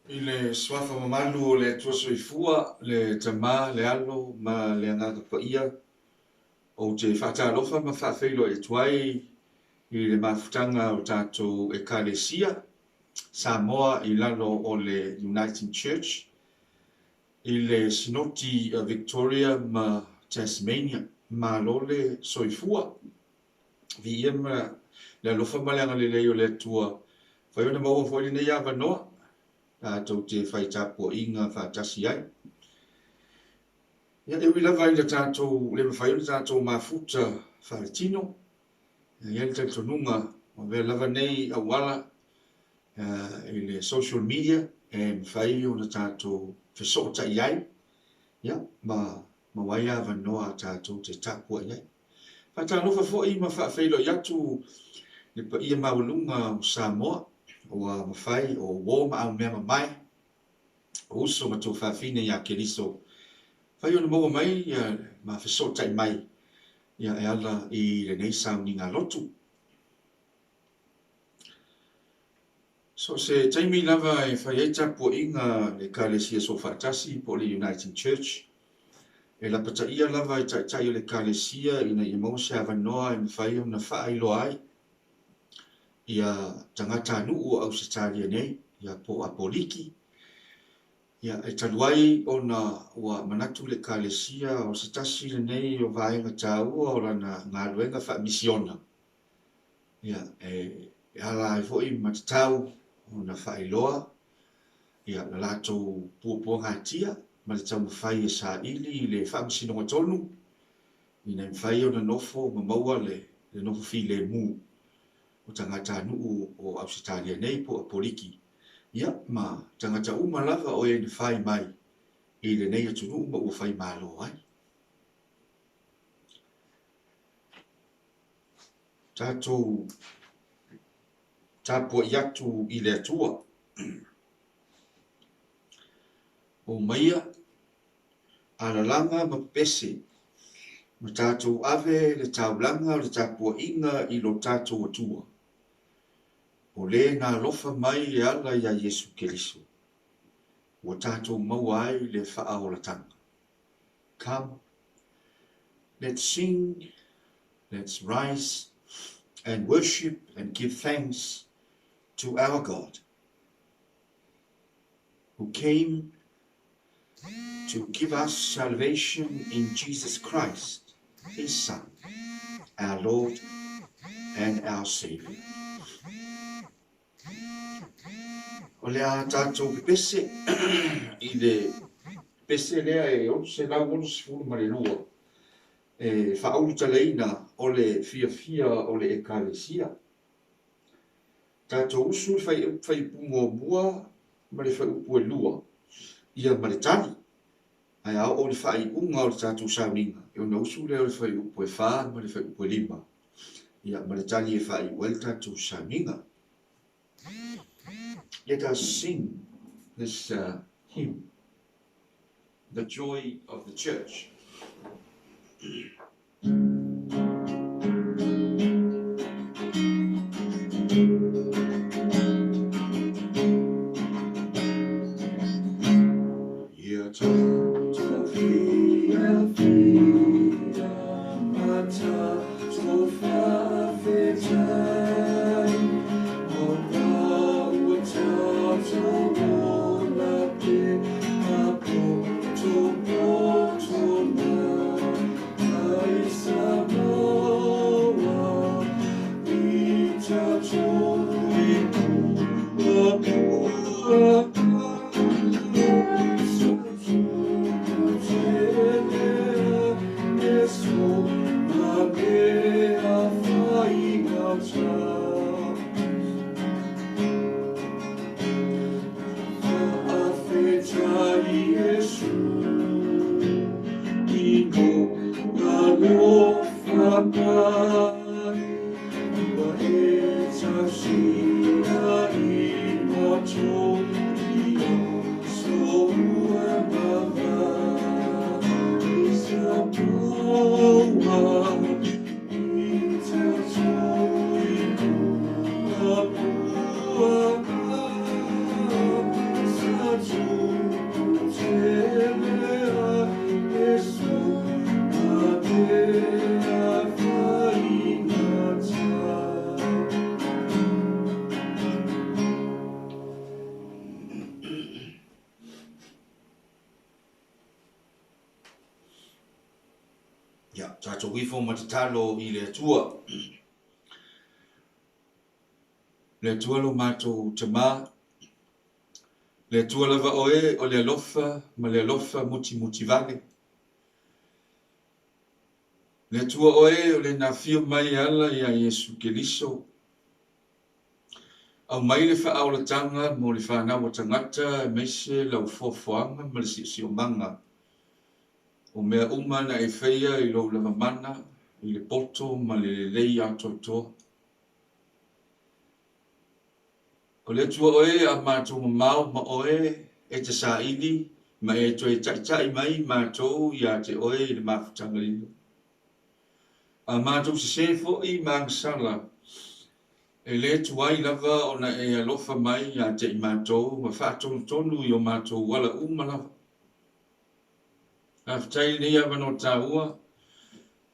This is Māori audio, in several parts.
I le swafa mamalu o le atua soifua, le tamā, le alo, ma le agaga paia o te whaatalofa ma whaafeilo e tuai i le mafutaga o tatou ekalesia Samoa i lalo o le Uniting Church i le sinoti Victoria ma Tasmania ma lo le soifua vi ia ma le alofa ma le agalelei o le atua fai ona maua foi lenei avanoa tatou te faitapuaʻiga faatasi ai ia e ui lava i le tatou le mafai ona tatou mafuta faaletino ia le talitonuga ma vea lava nei auala i le social media e mafai ona tatou fesootaʻi ai ia ma uai avanoa a tatou te tapuaʻi ai faatalofa foʻi ma faafeiloʻi atu le paia maualuga o Samoa ua mafai o uō ma aumea mamae o uso ma tofafine iā keliso fai ona maua mai ia ma fesootaʻi mai ia e ala i lenei sauniga lotu so se taimi lava e fai ai tapuaʻiga le kalesia so faatasi po le Uniting Church e lapataʻia lava e taʻitaʻi o le kalesia ina ia maua se avanoa e mafai ona faailoa ai ia tagata anuu o ausitalia nei ia po apoliki ia e talu ai ona ua manatu le kalesia o se tasi lenei o vaega tāua o lana galuega faamisiona ia e ala ai foʻi ma tatau ona faailoa ia na latou puapuaga atia ma le taumafai e saʻili i le faamasinoga tonu ina mafai ona nofo ma maua le nofo filemu o tagata anuu o ausitalia nei po apoliki ia ma tagata uma lava o e na fai mai i lenei atunuu ma ua fai mālo ai tatou tapuaʻi atu i le atua o maia alalaga ma pepese ma tatou ave le taulaga o le tapuaʻiga i lo tatou atua o lē na alofa mai e ala iā Iesu Keliso ua tatou maua ai le faaolataga come let's sing let's rise and worship and give thanks to our God who came to give us salvation in Jesus Christ, his Son, our Lord and our Savior. O lea tātou pepese i le pese lea e o se lau ono sifuru ma le lua e whaaulu talaina o le fia o le ekalesia. Tātou usu whai pungo mua ma le whai upu e lua ia ma le tani. Ai au o le whai unga o le tātou sauninga. E o na usu lea o le whai upu e whaa ma le whai upu e lima. Ia ma le tani e whai ua le tātou sauninga. Let us sing this hymn, The Joy of the Church. wifo matatalo i le atua. Le atua lo mātou tama, le atua lava oe o le alofa, ma le alofa muti vale. Le atua oe o le nafio mai ala ia Yesu Keliso. Au mai le whaaolatanga mo le whanau tangata meise lau fofoanga ma le si o manga. O mea umana e whaia i lo lava mana, i le poto ma le lei atotoa. O le tua oe a mātou mau ma oe e te saidi, ma e toi tai mai mātou i a te oe i le mafutanga lindo. A mātou se sefo i māngsala, e le tuai lava o na e alofa mai i a te i mātou, ma whātonu tonu i o mātou wala lava. A whtai ni awa no tā ua,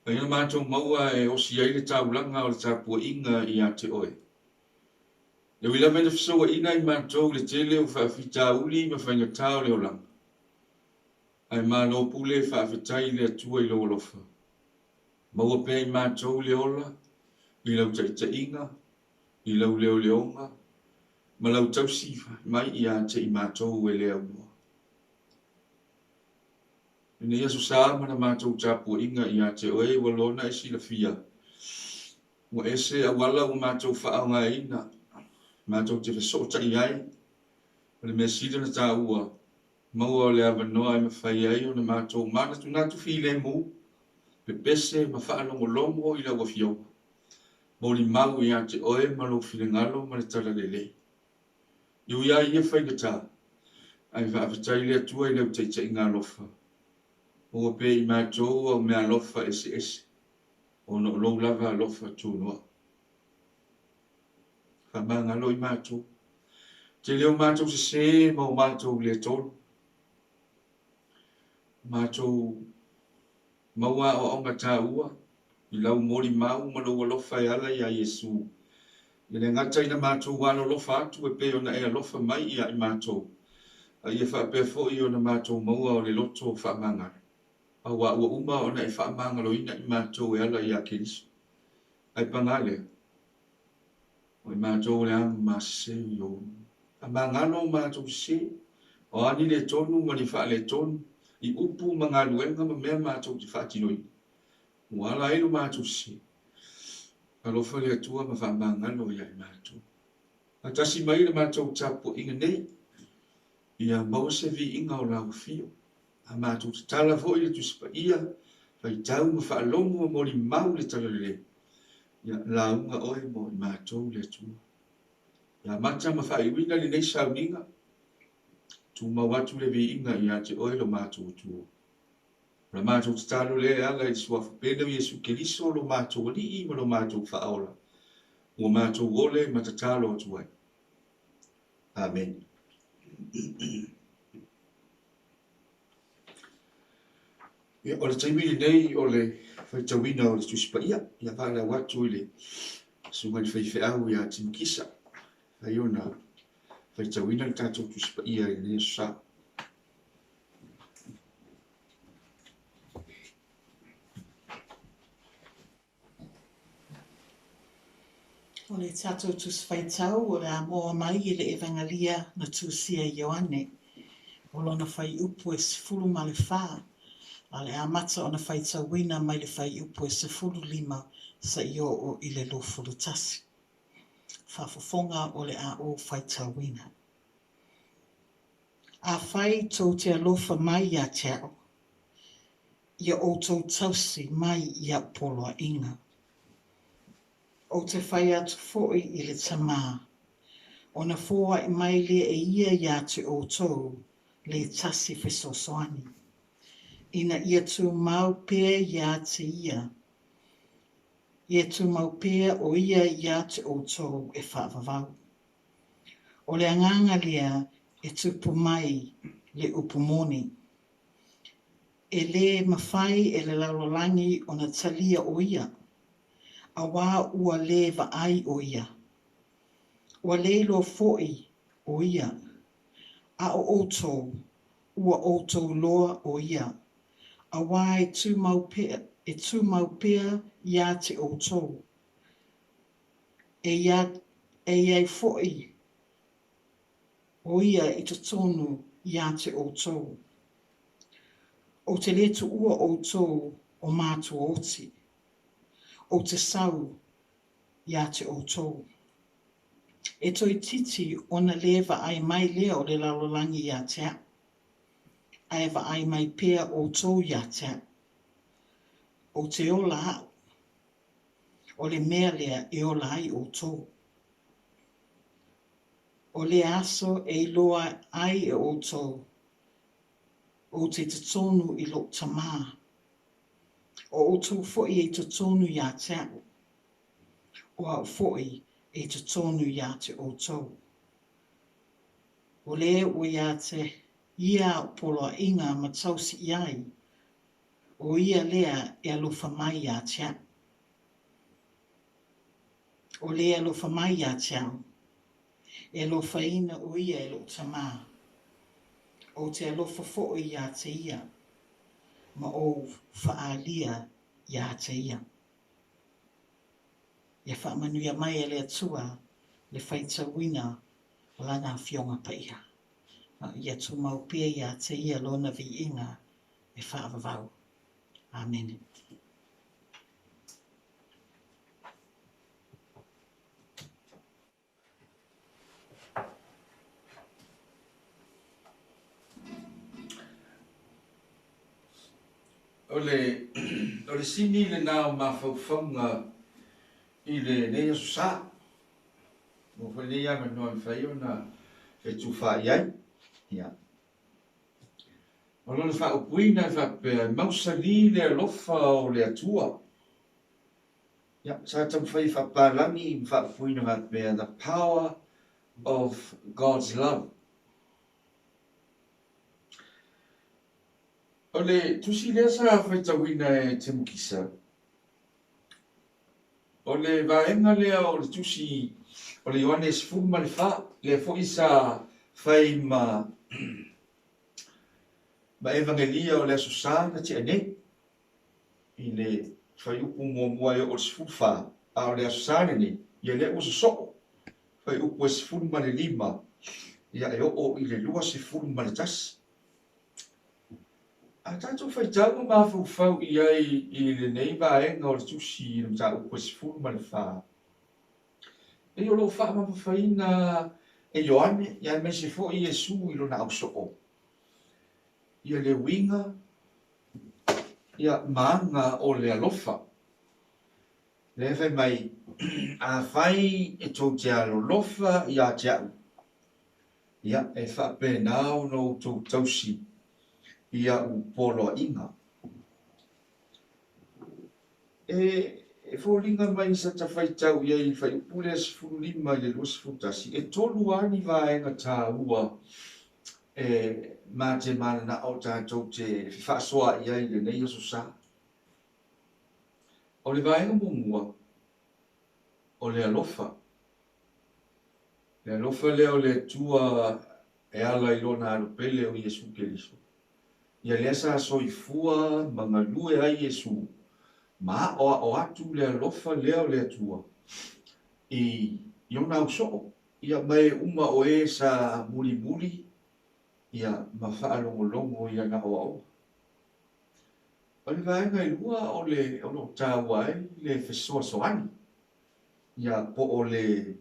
pa ina mātou maua e osi ai le tāulanga o le tāpua inga i a te oe. Le wila mena fisoa ina i mātou le tele o whaafita uli ma whainga tāo le olanga. Ai mā lo pule whaafitai le atua i lo alofa. Maua pe i mātou le ola, i lau taita inga, i lau leo leonga, ma lau tausifa mai i a te i mātou e lea ua. Ina ia susa mana mātou tāpua inga i a te oe walona e si la fia. Wa ese a wala o mātou whaanga ina, mātou te whesota i ai, le mea sida na tā ua, maua le awanoa i mawhai ai o na mātou mana tu nātu while mu, pe pese ma whaanongo longo i la wafio. Mori mau i a te oe malo while ngalo ma le tala lele. Iu ia ia whaingata, ai whaafitai le atua i leu teita i ngā lofa. Ua pe i mātou au mea lofa ese, o no lou lava lofa tūnoa. Whamanga lo i mātou. Te leo mātou se ma o mātou le tolu. Mātou maua o onga tā ua, i lau mori mau ma lo alofa e ala i a Yesu. I le ngata ina mātou walo lofa atu e pe ona e alofa mai i a i mātou. A ia whaapea fo i ona mātou maua o le loto whamanga. A ua uma ona e whamanga lo ina i mātou e ala i a Keriso. Ai pangale. O i mātou le ama mase i o. A mangano mātou se. O ani le tonu ma ni wha le tonu. I upu mga luenga ma mea mātou ti whaatinoi. Ua ala elu mātou se. A lofa le atua ma wha mangano i ai mātou. A tasi mai le mātou tapo inga nei. Ia maua se vi inga o lau fio. A mātou te tala fo i le tusipa ia. Fai tau ma wha alongo mori mau le tala le. Ia launga oe mo i mātou le atua. Ia mata ma wha iwina li nei sauninga. Tu mawatu le vi inga i a te oe lo mātou tua. La mātou te talo le ala i suafu pena i Yesu Keriso lo mātou li i ma lo mātou wha aola. Ua mātou ole ma te talo tuai. Amen. Ia o le taimini nei o le whaitawina o le tusipa ia. Ia wala watu i le sunga ni whaife au i a timkisa. Ai ona whaitawina le tātou tusipa ia i le sa. O le tātou tuswhaitau o le amoa mai i le evangalia na tūsia Ioane. O lona whai upu e sifuru ma le whā. A le amata o na whaitawina mai le whai upu e sifuru lima sa io o i le lofuru tasi. Whafofonga o le a o whaitawina. A whai tō te alofa mai ia te ao. Ia o tō tausi mai ia poloa inga. O te whai atu fōi i le tamā. O na fōa i mai le e ia ia te o tō le tasi whesosoani. Ina ia tu mau pēr ia te ia. Ia tu mau pēr o ia ia te o tō e whaavavau. O le anganga lea e tupu mai le upumoni. E le mawhai e le laurolangi o na talia o ia. A wā ua le vaai o ia. Ua le lo foi o ia. A o oto ua oto loa o ia. A wā e tū mau pea e tū mau pia ia te o tō. E iai fo'i o ia i te tonu ia te o tō. O te letu ua o tō o mātu oti. O te sau ia te o tō. E toi titi ona lewa ai mai lea o le lalolangi ia te a. Aewa ai mai pia o tō ia te a. O te ola au. O le mea lea e ola ai o tō. O le aso e iloa ai e o tō. O te tonu i lo tamā. O tō fo'i e te tonu ia te a. O au fo'i e te tonu ia te o tō. O le o ia te ia polo inga ma tausi iai. O ia lea e alofa mai ia te a. O le alofa mai ia te au. E alofa ina o ia e lo tamā. O te alofa fo'i ia te ia. Ma o whaalia ia te ia. Ia whaamanuia mai e le atua le whaitawina o lana whionga pa ia. Ia tu mau pia ia te ia lona vi inga e whaavavau. Amen. O le sini le nao mawhauwhaunga i le nea susa. Mo whai lea ma noa mwhai na e tu wha iai. Ia. O lona wha upuina wha pe mausali le alofa o le atua. Ia, sa tam whai wha pālangi wha upuina wha pe the power of God's love. O le tusi lea sa whaitawina e te mukisa. O le vaenga lea o le tusi o le Ioane Sifuru ma le wha. Le fwoi sa whai ma evangelia o le asusana te ane. I le whai upu mua o le Sifuru wha. A o le asusana ne. Ia le usa soko. Whai upu e Sifuru ma le 5. Ia e o i le lua Sifuru ma le tasi. A tātou whai tau ma whau i ai i le nei vaenga o le tusi i le mta upu e Sifuru ma le wha. E o lo wha ma whaina e Ioane, ia me se fo i Jesu i lo na au soko. Ia le winga, ia maanga o le alofa. Le whai mai, a whai e tau te alo lofa i a te au. Ia e wha pe nao no tau tausi. Ia u polo inga. E fōlinga mai sa ta whai tau ia i whai upule Sifuru 5 i le lua Sifuru tasi. E tolu ani vaenga tā ua mā te mana na o tātou te whaasoa ia i le nei aso sa. O le vaenga mumua, o le alofa. Le alofa leo le tua e ala i lona alupele o Iesu Keriso. Ia lea sa soifua mangalue ai Iesu. Ma o atu le alofa leo le atua. I ona au soo. Ia mai uma o e sa muli muli. Ia mawha longo longo ia na o au. O le vaenga i lua o le tāwai le fesoa soani. Ia po o le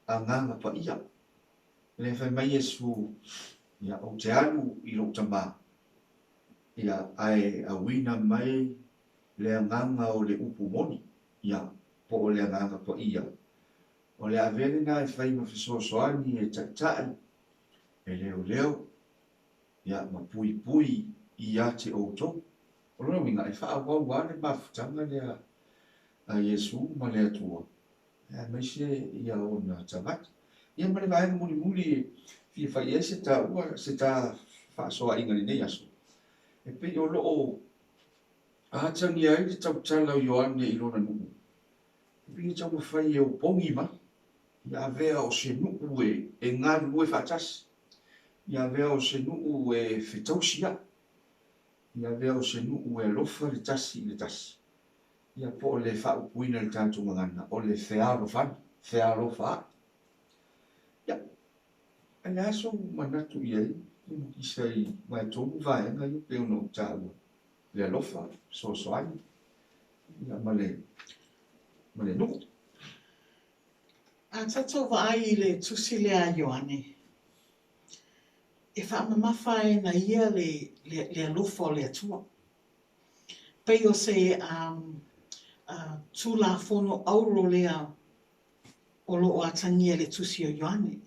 anganga pa ia. Le whai mai Iesu. Ia o te alu i lo tamā. Ia ai a wina mai le anganga o le upu moni. Ia po o le anganga pa ia. O le avele na e whai ma fesoa soani e tai. E leo leo. Ia ma pui pui i ate o tō. O lona winga e wha wau wane mafutanga lea a Iesu ma lea tua. Ia meise ia o na tamat. Ia ma le vaenga muli muli fia whai e se ta ua se ta wha soa inga ni nei aso. E pe o loo ahatangi ai le tautala o Ioane i lona nuku. E pe tau ma whai e o pongi ma. Ia vea o se nuku e ngaru e whaatasi. Ia vea o se nuku e whetausia. Ia vea o se nuku e lofa le tasi le tasi. Ia po o le whaupuina le tātou ngana, o le whearo wha. Ia, ane aso manatu iai, i sei mai tōmu vaenga i peo no tāua. Le alofa, so soani. Ia male nuku. A tatou vaai I le tusi lea Ioane. E whaamamafa e na ia le alofa o le atua. Pei o se tūlafono auro lea o loo atangia le tusi o Ioane.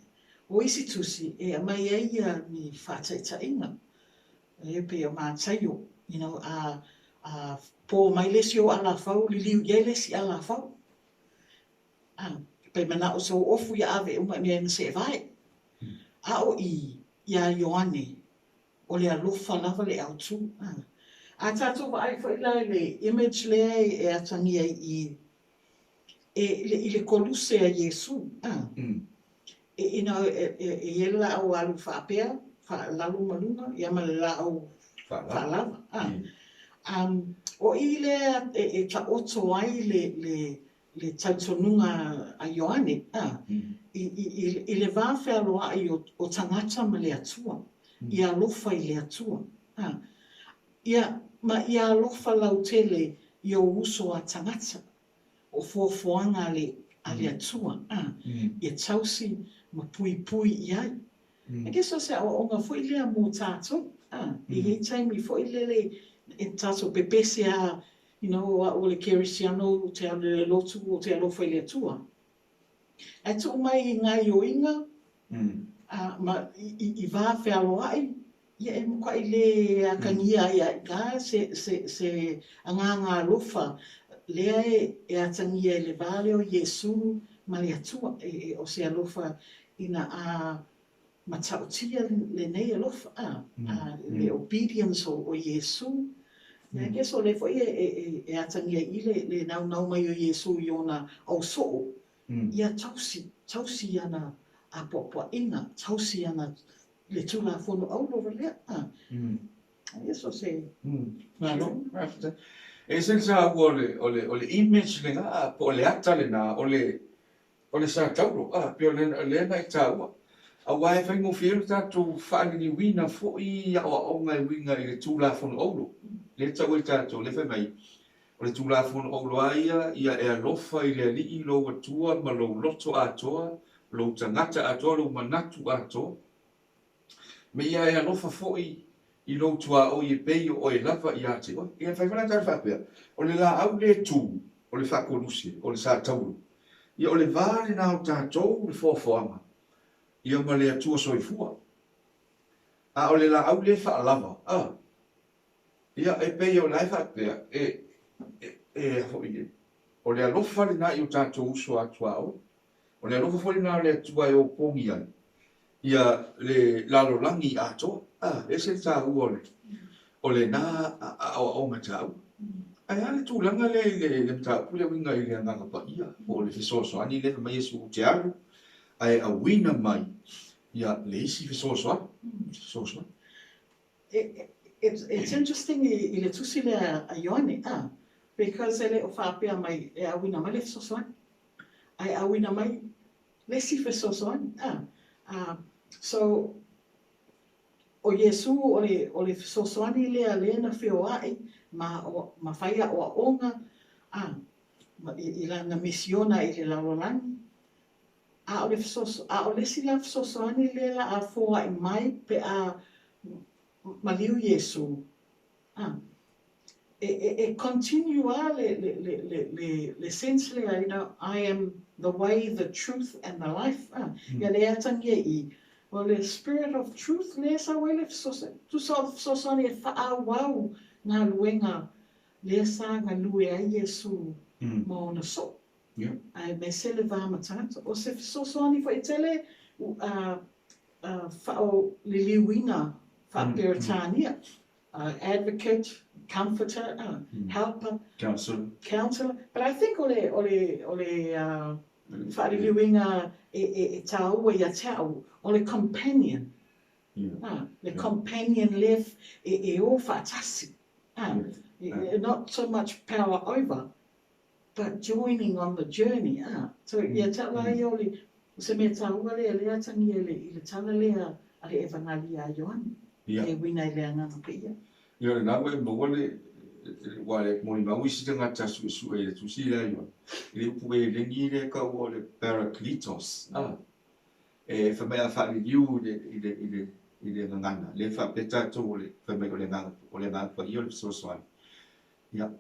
O isi tusi e mai ia ni whātaitainga. E pe o mātaio, you know, po mai lesi o ala whau, li liu iei lesi ala whau. Pe mana o so ofu ia ave uma mea na se vai. A o ia Ioane, o le alofa lava le autu. A tātou wa ai whaila le image lea e atangia I le koluse a Yesu. You know, e la au alu whaapea, lalu malunga, ia ma le la au whaalava. O I lea e ta oto ai le tautonunga a Ioane, I le vāwhea loa ai o tangata ma le atua, I alofa I le atua. Ia alofa lau tele I o uso a tangata, o fuafuanga a le atua. Ia tausi ma pui iai. E ke so se o nga fo I lea mō tātou. I hei taimi fo I lele e tātou pepese a, you know, o le kerisiano, te ale lotu o te alofa I le atua. E tu mai I ngā ioinga, I vāwhea loa ai, ia e mukwa I le akangia ia ka se ngā lofa, lea e atangia I le vale o Yesu ma le atua, o se alofa ina matautia le nei alofa, le obedience o Yesu. E ke so le foi e atangia I le nau mai o Yesu I ona au soo. Ia tausi ana a poa inga, tausi ana le tula fono au lova lea. Ia so se. E sen sa o le image le nga, po le ata le na, o le sa tauro, pe o le na I taua. A wai whai ngō whiru tātou whaani wina fo I o ngai winga I le tūla fono aulo. Le tau e tātou, le whai mai. O le tūla fono aulo aia, ia e alofa I le ali I lo watua, ma lo loto atoa, lo tangata atoa, lo manatu atoa. Me ia e alofa fo I lo tua o I pei o e lava I ate. Ia whai mana tātou whapea. O le la au le tū, o le whakorusi, o le sa tauro. Ia o le vāre nā o tātou, le fōwhanga. Ia ma le atua soifua. O le la au le whaalava. Ia e pei o lai whapea, o le alofa le nā I o tātou uso atua o. O le alofa fo le nā le atua e o pongi ai. Ia le lalolangi atoa. E se tā ua o le nā o matau. Ai ale tūlanga le mtau pule winga I le nganga pa ia. O le fisosoani le mai esu te alu. Ai a wina mai. Ia le isi fisosoani. It's interesting I le tusi le a Ioane, because ele o whapea mai e a wina mai le fisosoani. Ai a wina mai le si fisosoani. So, o Yesu o le fisosoani le na whio ai, ma whaia o a onga, I lana misiona I le laulangi. O le sila fisosoani le la a fōa I mai pe a maliu Yesu. E continua le sense le, you know, I am the way, the truth, and the life. Ia le atangia I. Well, the spirit of truth le sa wele fisosoani. Tu sa fisosoani e whaawau ngā luenga le sa ngā lue a Yesu ma ona so. Ai me sele va matata. O se fisosoani fa itele whao liliwina whaperitania. Advocate, comforter, helper, counselor. But I think ole whaariliwinga e taua ia tau, ole companion. The companion left e o whaatasi. Not so much power over, but joining on the journey, So ia tala ia ole, se me taua lea tangi i le tala lea ale e vangali a Ioani. E wina i lea ngana pe ia. Ia le nāma e mawale, wale moni mau isi te ngata su e le tusi lea Ioani. I le upu e le ngi le ka ua le Parakletos. E whamea whaali iu i le ngana. Le whapeta tō le whamea o le ngana pa i o le sosoani. Ia.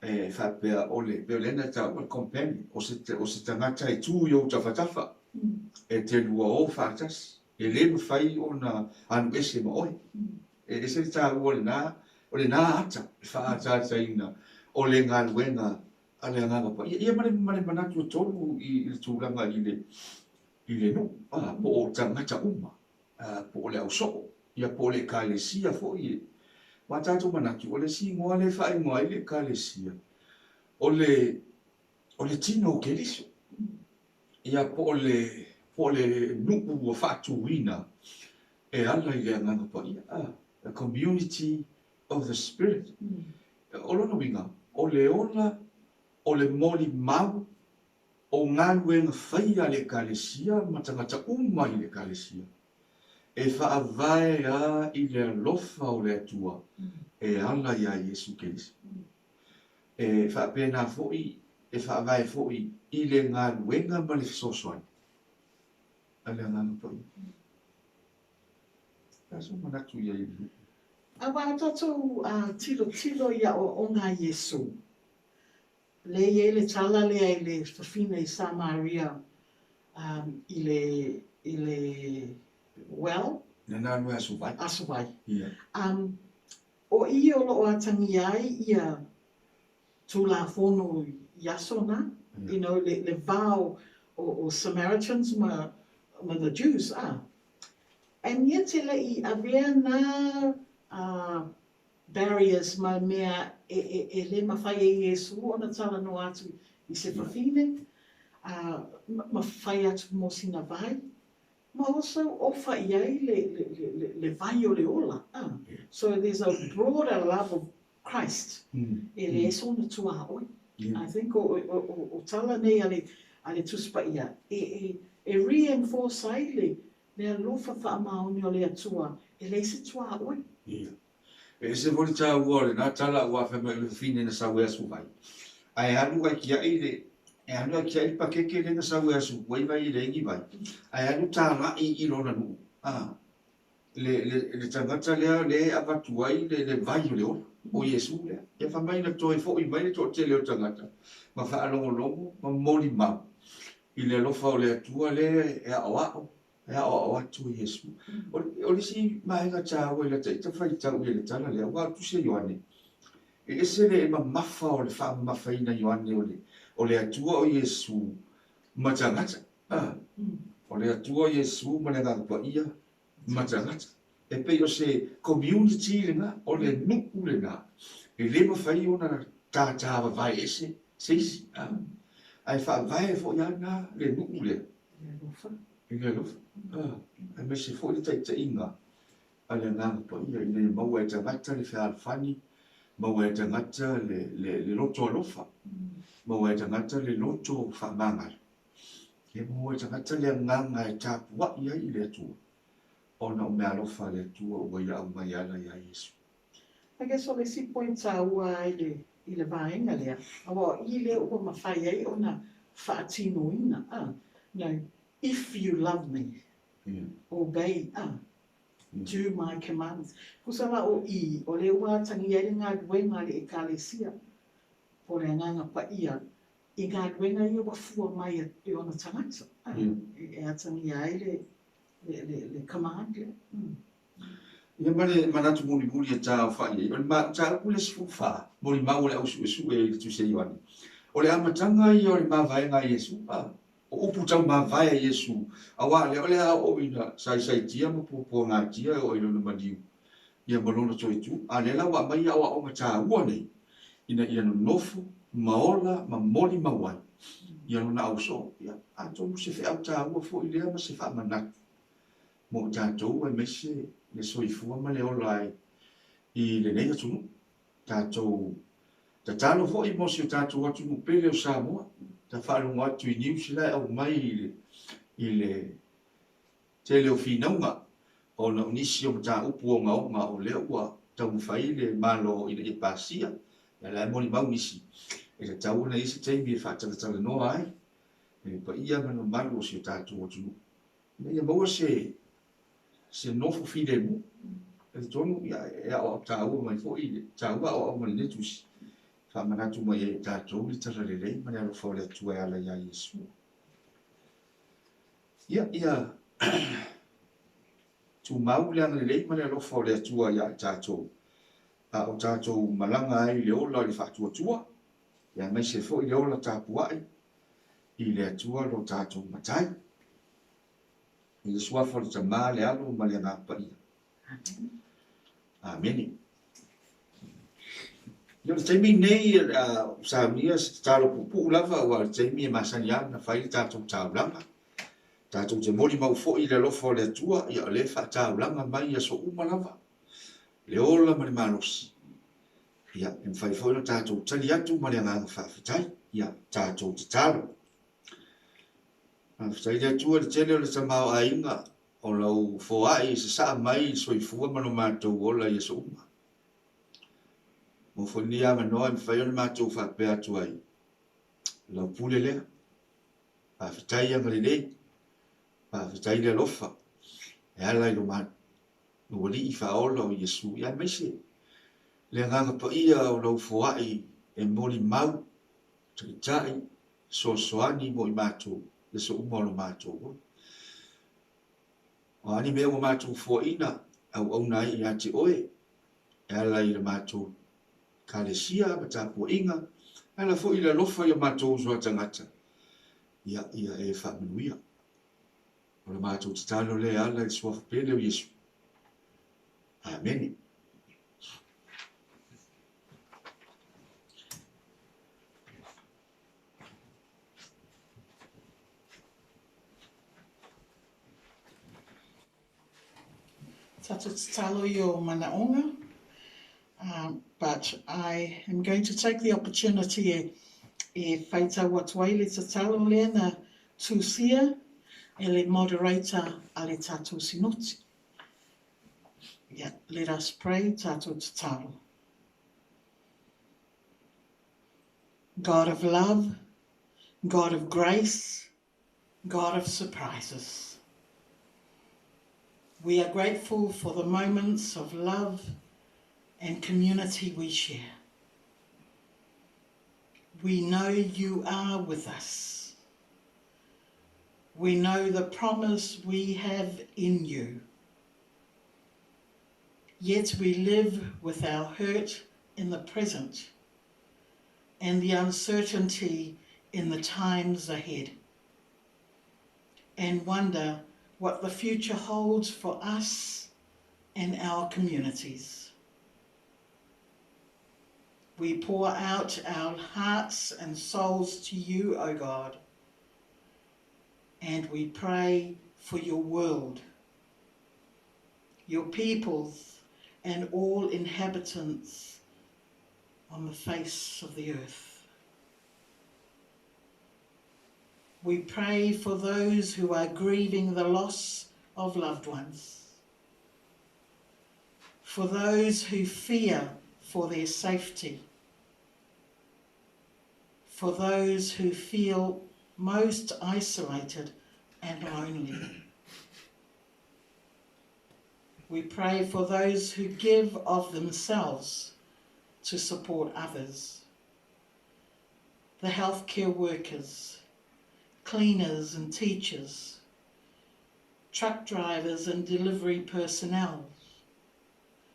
E whapea o le lena ta o le companion. O se tangata e tū i o tawhatafa. E te lua o whātas. E le mwhai o na anu ese ma oi. E se tā ua o le nā ata. E whaatata ina o le ngā luenga a le nganga pa. Ia mare manatu o tolu i le tūranga i le no. Po o tangata uma. Po o le au soko. Ia po le ka le sia fo i. Wa tātou manatu o le si ngoa le whae ngoa i le ka le sia. O le tino o keriso. Ia po le nuku o whātuina e ala i le nganga pa ia. A community of the spirit. O lona winga, o le ona, o le moli mau, o ngā luenga whaia le kalesia, matangata uma i le kalesia. E whaavae a i le alofa o le atua, e ala ia Yesu Keriso. E whaapena foi, e whaavae foi, i le ngā luenga ma le fisosoani. A le nganga pa ia. Taso manatu ia i lu. Awa tatou tilo ia o ngā Yesu. Le ia le tala lea i le whawhina i Samaria i le well. Na nā nui asuvai. Asuvai. Ia. O i o lo atangi ai ia tūla whono yasona, you know, le vau o Samaritans ma the Jews, And yet te lei a vea nā barriers ma mea e le mawhai e Yesu ona tala no atu i se whawhine, ma whai atu mo sina vai, ma also ofa i ai le vai o le ola. So there's a broader love of Christ. E le eso na tua oi. I think o tala nei ale tuspa ia. E reinforce ai le alofa whaamaoni o le atua. E le se tua oi. E se voli tā ua le nā tala ua whema i le whine na sawe asu vai. Ai anu ai kia i le, e anu ai kia i pakeke le na sawe asu, wai vai i le ingi vai. Ai anu tā rai i lona nu. Le tangata lea le avatuai le vai o le ola. O Yesu lea. E whamai na toi fo i mai le tō te leo tangata. Ma whaalongo longo, ma mori mau. I le alofa o le atua le e a oao. E a oao atu Yesu. O le si maenga tāua i la taita whai tau i le tala lea. Wa tu se Ioane. E ese le e ma mafa o le wha mawhaina Ioane o le atua o Yesu. Ma tangata. O le atua o Yesu ma le ngangpa ia. Ma tangata. E pei o se community le nga, o le nuku le nga. E le mawhai o na tātāwa vai ese, seisi. Ai wha vai e fo ia nga le nuku le. E le lofa. E me se fo i taita inga. A le nganga pa ia, i le maua e tangata le whea alfani, maua e tangata le loto alofa, maua e tangata le loto whamangal. E maua e tangata le nganga e tāpua ia i le atua. Ona o mea alofa le tua ua ia au mai ala ia Yesu. I guess o le si pointa ua i le vaenga lea. Awa i le ua mawhai ai ona whaatino ina. No, if you love me, obey, do my commands. Kusala o i, o le ua tangi ai ngā duenga le e kālesia. Po le nganga pa ia, i ngā duenga i ua fua mai e ona tangata. E atangi ai le command le. Ia mane manatu muli e tā whai. Ia ma tā kule sifu wha. Moli mau le au su e le tu se Ioane. O le amatanga i o le mawaenga Yesu. O upu tau mawai a Yesu. Awa le o le a o ina sai tia ma po ngā tia o ilo na madiu. Ia malona toi tu. A le la wa mai awa o ngā ua nei. Ina no nofu, maola, ma moli mawai. Ia no na au so. Ia a tonu se whi au tā ua fo i lea ma se wha manatu. Mo tātou e mese le soifua ma le olai i le nei atunu. Tātou Ta talo fo I mo si tātou atu mo pele o Samoa. Ta whaalunga atu I New Zealand au mai I le tele o whinaunga. O na unisi o mta upu o ngaonga o lea ua tau mwhai le malo I le pasia. Ya la moni mau nisi. E te tau na isi teimi e whātangatala noa ai. E pa ia mano malu o si tātou atu. Me ia maua se nofo fide mu. E tonu ia o tāua mai fo I le tāua o mai netusi. Whamanatu mai e tātou I tara le rei, mani alo whaole atua e ala ia Iesu. Ia, tu mau le anga le rei, mani alo whaole atua ia tātou. A o tātou malanga ai le ola le whaatua tua. Ia mai se fo I le ola tāpuai. I le atua lo tātou matai. I le suafa le tamā le alo ma le ngāpa ia. Ameni. Yo taimi nei sa mia talo pupu lava wa taimi masani ana fai tatou taulanga. Tatou te mori mau fo I le lofo le tua ia le fa taulanga mai ia so uma lava. Le ola ma le malosi. Ia em fai fo no tatou tali atu ma le nganga whaafitai. Ia tatou te talo. Whaafitai le tua le tele o le tamau a inga o lau fo ai se saa mai soifua mano mātou ola ia so uma. Mo foni ama noa me fai ona mātou whakapea atu ai. Lau pule lea. Pāwhitai anga le nei. Pāwhitai le lofa. E ala I lo man. No wali I whaola o Iesu. Ia meise. Le nganga pa ia o lau foai e mori mau. Takitai. Soani mo I mātou. Le so umolo mātou. O ani mea o mātou foina. Au nai I ate oe. E ala I le mātou. Kalesia ma tāpua inga, ala fo I le lofa ia mātou zoa tangata. Ia e whamanuia. O le mātou te talo le ala I suafa pele o Iesu. Ameni. Tatou te talo I o Manaonga. But I am going to take the opportunity e whaitau atu ai le tatalo lea na tūsia e le moderator a le tātou sinoti. Yeah, let us pray, tātou tatalo. God of love, God of grace, God of surprises. We are grateful for the moments of love and community we share. We know you are with us. We know the promise we have in you. Yet we live with our hurt in the present and the uncertainty in the times ahead, and wonder what the future holds for us and our communities. We pour out our hearts and souls to you, O God, and we pray for your world, your peoples, and all inhabitants on the face of the earth. We pray for those who are grieving the loss of loved ones, for those who fear for their safety, for those who feel most isolated and lonely. We pray for those who give of themselves to support others, the healthcare workers, cleaners and teachers, truck drivers and delivery personnel,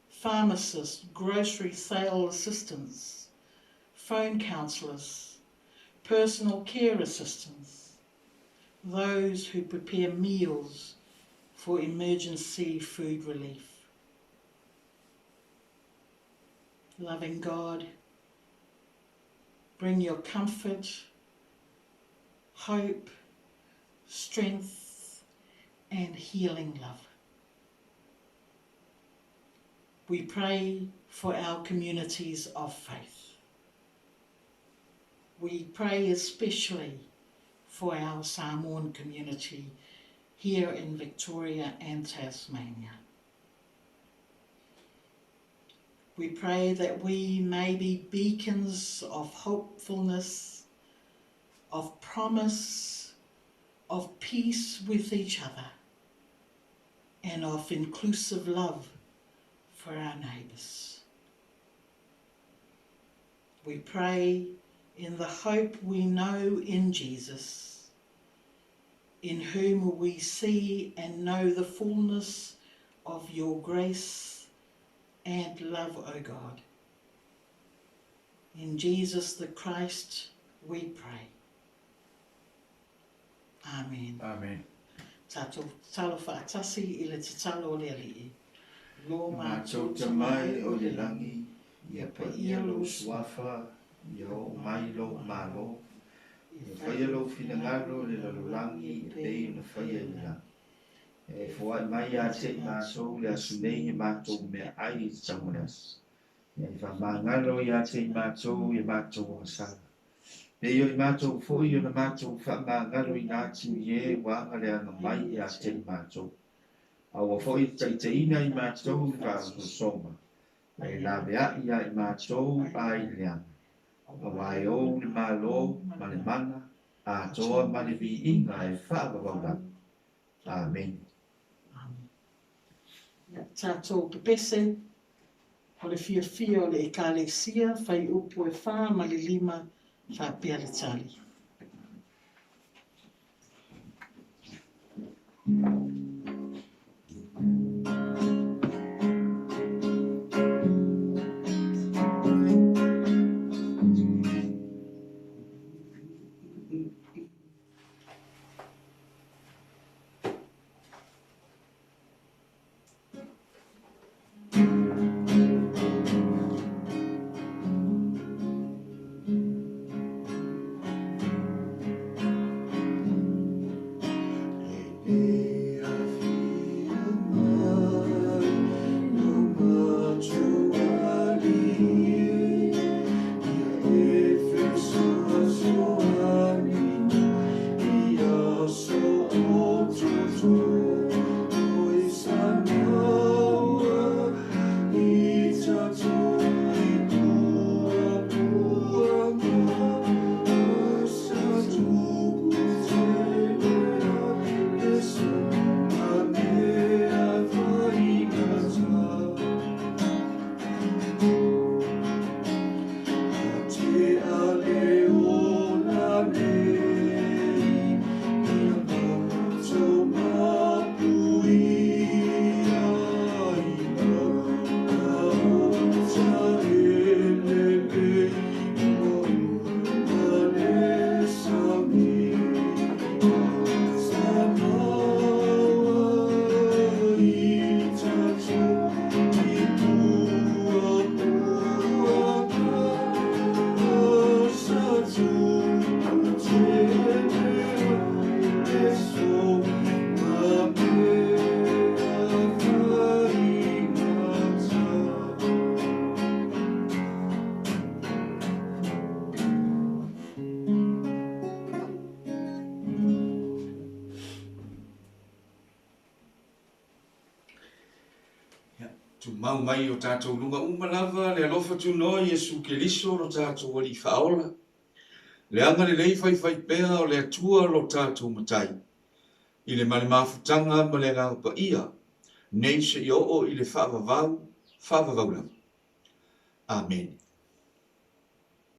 pharmacists, grocery sale assistants, phone counsellors, personal care assistants, those who prepare meals for emergency food relief. Loving God, bring your comfort, hope, strength, and healing love. We pray for our communities of faith. We pray especially for our Samoan community here in Victoria and Tasmania. We pray that we may be beacons of hopefulness, of promise, of peace with each other, and of inclusive love for our neighbours. We pray in the hope we know in Jesus, in whom we see and know the fullness of your grace and love, O God. In Jesus the Christ we pray. Amen. Amen. Tātou talo whaatasi I le te talo o le alii. Lo Mātou tamai o le langi, ia pa ia lo suafa, ia o mai lo malo. Ia whaia lo finangalo le lalulangi, e pei na whaia i langi. E whai mai a te mātou le asunei e mātou mea ai I tamunas. Ia I whamangalo I a te mātou e mātou o sana. Pei o I mātou fwoi o na mātou whamangalo I nātiu ie wanga le anga mai a te mātou. Awa fwoi taiteina I mātou I whaasosoma. Ai la vea ia I mātou ai leana. Awai o le malo ma le mana, a toa ma le vi inga e whaavavauda. Amen. Tātou pepese, o le fia o le ekalesia, whai upu e wha ma le lima, wha pia le tali. Tu mau mai o tātou lunga umalava, le alofa tu noi Jesu Keliso lo tātou wali whaola. Le anga le lei whai pēha o le atua lo tātou matai. I le male mafutanga ma le ngā pa ia, nei se I o I le whaavavau lava. Amen.